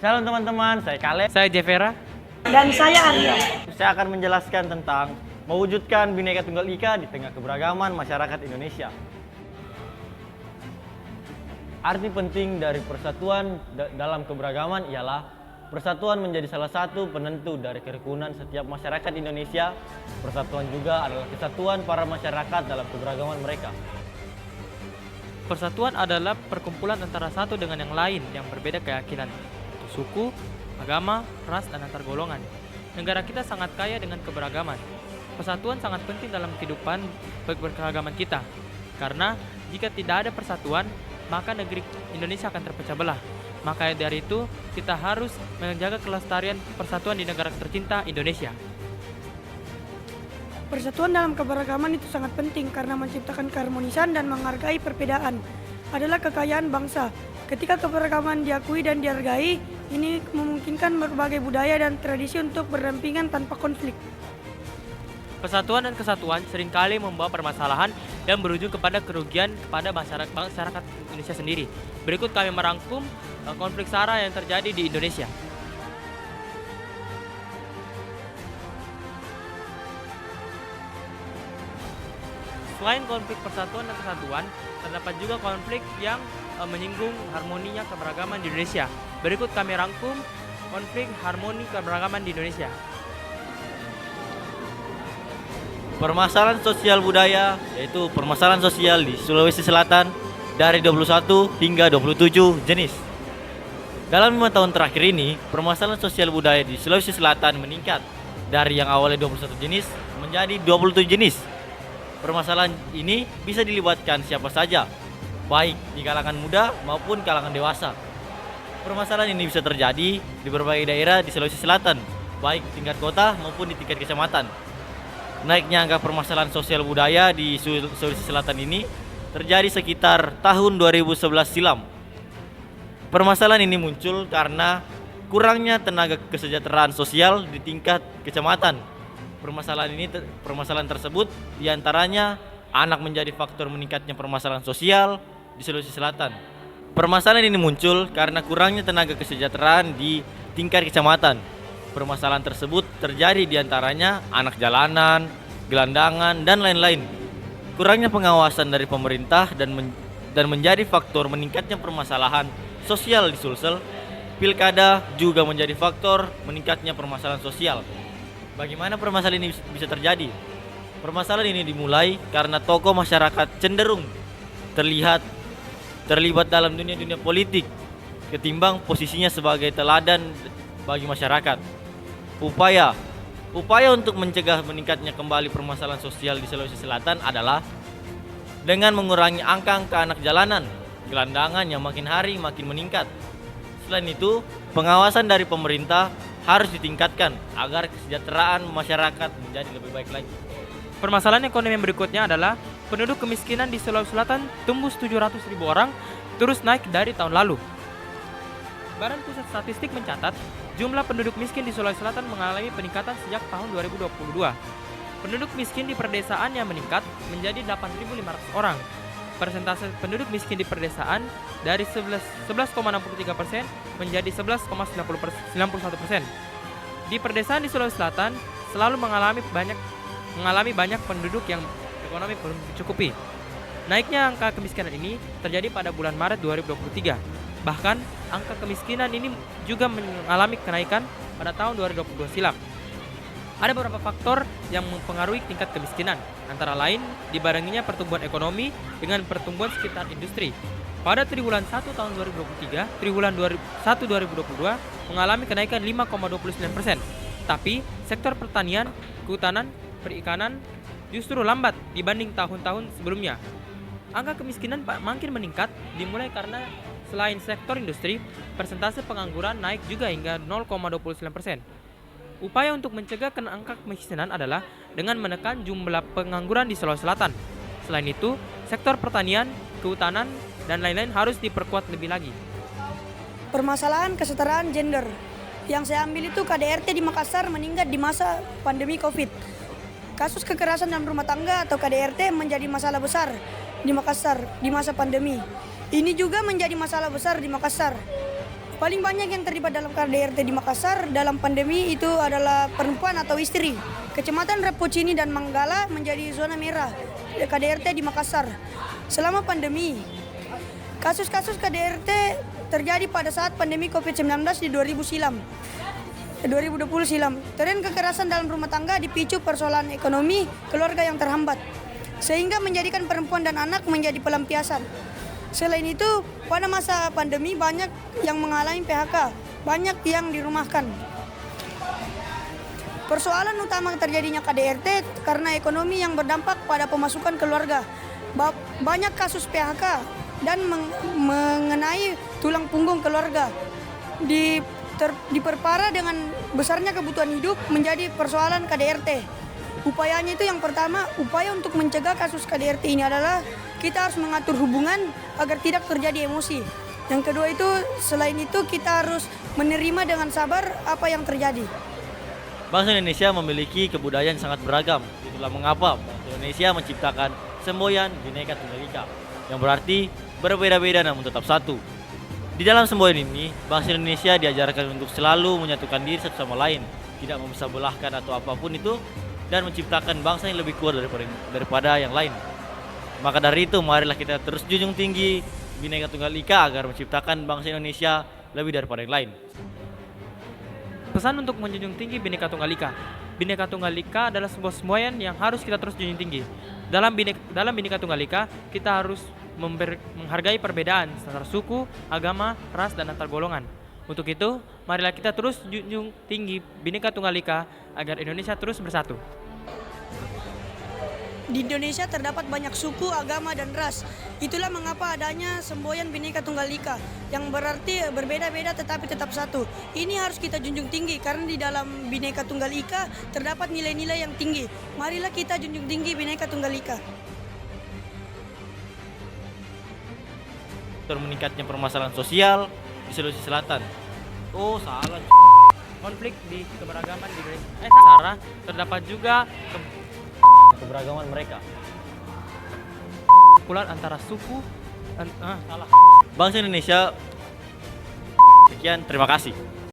Shalom teman-teman, saya Kale. Saya Jevera. Dan saya Arya. Saya akan menjelaskan tentang mewujudkan Bhinneka Tunggal Ika di tengah keberagaman masyarakat Indonesia. Arti penting dari persatuan dalam keberagaman ialah persatuan menjadi salah satu penentu dari kerukunan setiap masyarakat Indonesia. Persatuan juga adalah kesatuan para masyarakat dalam keberagaman mereka. Persatuan adalah perkumpulan antara satu dengan yang lain yang berbeda keyakinan, suku, agama, ras, dan antar golongan. Negara kita sangat kaya dengan keberagaman. Persatuan sangat penting dalam kehidupan berkeagamaan kita. Karena jika tidak ada persatuan, maka negeri Indonesia akan terpecah belah. Maka dari itu, kita harus menjaga kelestarian persatuan di negara tercinta Indonesia. Persatuan dalam keberagaman itu sangat penting karena menciptakan keharmonisan dan menghargai perbedaan adalah kekayaan bangsa. Ketika keberagaman diakui dan dihargai, ini memungkinkan berbagai budaya dan tradisi untuk berdampingan tanpa konflik. Persatuan dan kesatuan seringkali membawa permasalahan dan berujung kepada kerugian kepada masyarakat Indonesia sendiri. Berikut kami merangkum konflik SARA yang terjadi di Indonesia. Selain konflik persatuan dan kesatuan, terdapat juga konflik yang menyinggung harmoninya keberagaman di Indonesia. Berikut kami rangkum konflik harmoni keberagaman di Indonesia. Permasalahan sosial budaya, yaitu permasalahan sosial di Sulawesi Selatan dari 21 hingga 27 jenis. Dalam 5 tahun terakhir ini, permasalahan sosial budaya di Sulawesi Selatan meningkat dari yang awalnya 21 jenis menjadi 27 jenis. Permasalahan ini bisa dilibatkan siapa saja, baik di kalangan muda maupun kalangan dewasa. Permasalahan ini bisa terjadi di berbagai daerah di Sulawesi Selatan, baik tingkat kota maupun di tingkat kecamatan. Naiknya angka permasalahan sosial budaya di Sulawesi Selatan ini terjadi sekitar tahun 2011 silam. Permasalahan ini muncul karena kurangnya tenaga kesejahteraan sosial di tingkat kecamatan. Permasalahan tersebut diantaranya anak menjadi faktor meningkatnya permasalahan sosial di Sulawesi Selatan. Permasalahan ini muncul karena kurangnya tenaga kesejahteraan di tingkat kecamatan. Permasalahan tersebut terjadi diantaranya anak jalanan, gelandangan, dan lain-lain. Kurangnya pengawasan dari pemerintah dan menjadi faktor meningkatnya permasalahan sosial di Sulsel. Pilkada juga menjadi faktor meningkatnya permasalahan sosial. Bagaimana permasalahan ini bisa terjadi? Permasalahan ini dimulai karena tokoh masyarakat cenderung terlibat dalam dunia politik ketimbang posisinya sebagai teladan bagi masyarakat. Upaya untuk mencegah meningkatnya kembali permasalahan sosial di Sulawesi Selatan adalah dengan mengurangi angka anak jalanan, gelandangan yang makin hari makin meningkat. Selain itu, pengawasan dari pemerintah harus ditingkatkan agar kesejahteraan masyarakat menjadi lebih baik lagi. Permasalahan ekonomi yang berikutnya adalah penduduk kemiskinan di Sulawesi Selatan tembus 700.000 orang, terus naik dari tahun lalu. Badan Pusat Statistik mencatat jumlah penduduk miskin di Sulawesi Selatan mengalami peningkatan sejak tahun 2022. Penduduk miskin di pedesaan yang meningkat menjadi 8.500 orang. Persentase penduduk miskin di pedesaan dari 11,63% menjadi 11,91%. Di pedesaan di Sulawesi Selatan selalu mengalami banyak penduduk yang ekonomi belum mencukupi. Naiknya angka kemiskinan ini terjadi pada bulan Maret 2023. Bahkan angka kemiskinan ini juga mengalami kenaikan pada tahun 2022 silam. Ada beberapa faktor yang mempengaruhi tingkat kemiskinan, antara lain dibarenginya pertumbuhan ekonomi dengan pertumbuhan sekitar industri. Pada triwulan 1 tahun 2023, triwulan 1 2022 mengalami kenaikan 5,29%. Tapi sektor pertanian, kehutanan, perikanan justru lambat dibanding tahun-tahun sebelumnya. Angka kemiskinan makin meningkat dimulai karena selain sektor industri, persentase pengangguran naik juga hingga 0,29%. Upaya untuk mencegah angka kemiskinan adalah dengan menekan jumlah pengangguran di Sulawesi Selatan. Selain itu, sektor pertanian, kehutanan, dan lain-lain harus diperkuat lebih lagi. Permasalahan kesetaraan gender. Yang saya ambil itu KDRT di Makassar meningkat di masa pandemi COVID. Kasus kekerasan dalam rumah tangga atau KDRT menjadi masalah besar di Makassar di masa pandemi. Ini juga menjadi masalah besar di Makassar. Paling banyak yang terlibat dalam KDRT di Makassar dalam pandemi itu adalah perempuan atau istri. Kecamatan Repocini dan Manggala menjadi zona merah KDRT di Makassar. Selama pandemi, kasus-kasus KDRT terjadi pada saat pandemi COVID-19 di 2020 silam. Tren kekerasan dalam rumah tangga dipicu persoalan ekonomi keluarga yang terhambat, sehingga menjadikan perempuan dan anak menjadi pelampiasan. Selain itu, pada masa pandemi banyak yang mengalami PHK, banyak yang dirumahkan. Persoalan utama terjadinya KDRT karena ekonomi yang berdampak pada pemasukan keluarga. Banyak kasus PHK dan mengenai tulang punggung keluarga. Diperparah dengan besarnya kebutuhan hidup menjadi persoalan KDRT. Upayanya itu yang pertama, upaya untuk mencegah kasus KDRT ini adalah kita harus mengatur hubungan agar tidak terjadi emosi. Yang kedua itu, selain itu kita harus menerima dengan sabar apa yang terjadi. Bangsa Indonesia memiliki kebudayaan sangat beragam. Itulah mengapa bangsa Indonesia menciptakan semboyan Bhinneka Tunggal Ika, yang berarti berbeda-beda namun tetap satu. Di dalam semboyan ini, bangsa Indonesia diajarkan untuk selalu menyatukan diri satu sama lain, tidak memecah belahkan atau apapun itu, dan menciptakan bangsa yang lebih kuat daripada yang lain. Maka dari itu, marilah kita terus junjung tinggi Bhinneka Tunggal Ika agar menciptakan bangsa Indonesia lebih daripada yang lain. Pesan untuk menjunjung tinggi Bhinneka Tunggal Ika. Bhinneka Tunggal Ika adalah sebuah semboyan yang harus kita terus junjung tinggi. Dalam Bhinneka Tunggal Ika, kita harus menghargai perbedaan antar suku, agama, ras, dan antar golongan. Untuk itu, marilah kita terus junjung tinggi Bhinneka Tunggal Ika agar Indonesia terus bersatu. Di Indonesia terdapat banyak suku, agama, dan ras. Itulah mengapa adanya semboyan Bhinneka Tunggal Ika, yang berarti berbeda-beda tetapi tetap satu. Ini harus kita junjung tinggi karena di dalam Bhinneka Tunggal Ika terdapat nilai-nilai yang tinggi. Marilah kita junjung tinggi Bhinneka Tunggal Ika. Meningkatnya permasalahan sosial di Sulawesi Selatan. Oh, salah. Konflik di keberagaman di Indonesia. Terdapat juga Keberagaman mereka. pukulan antara suku. Salah. Bangsa Indonesia. Sekian, terima kasih.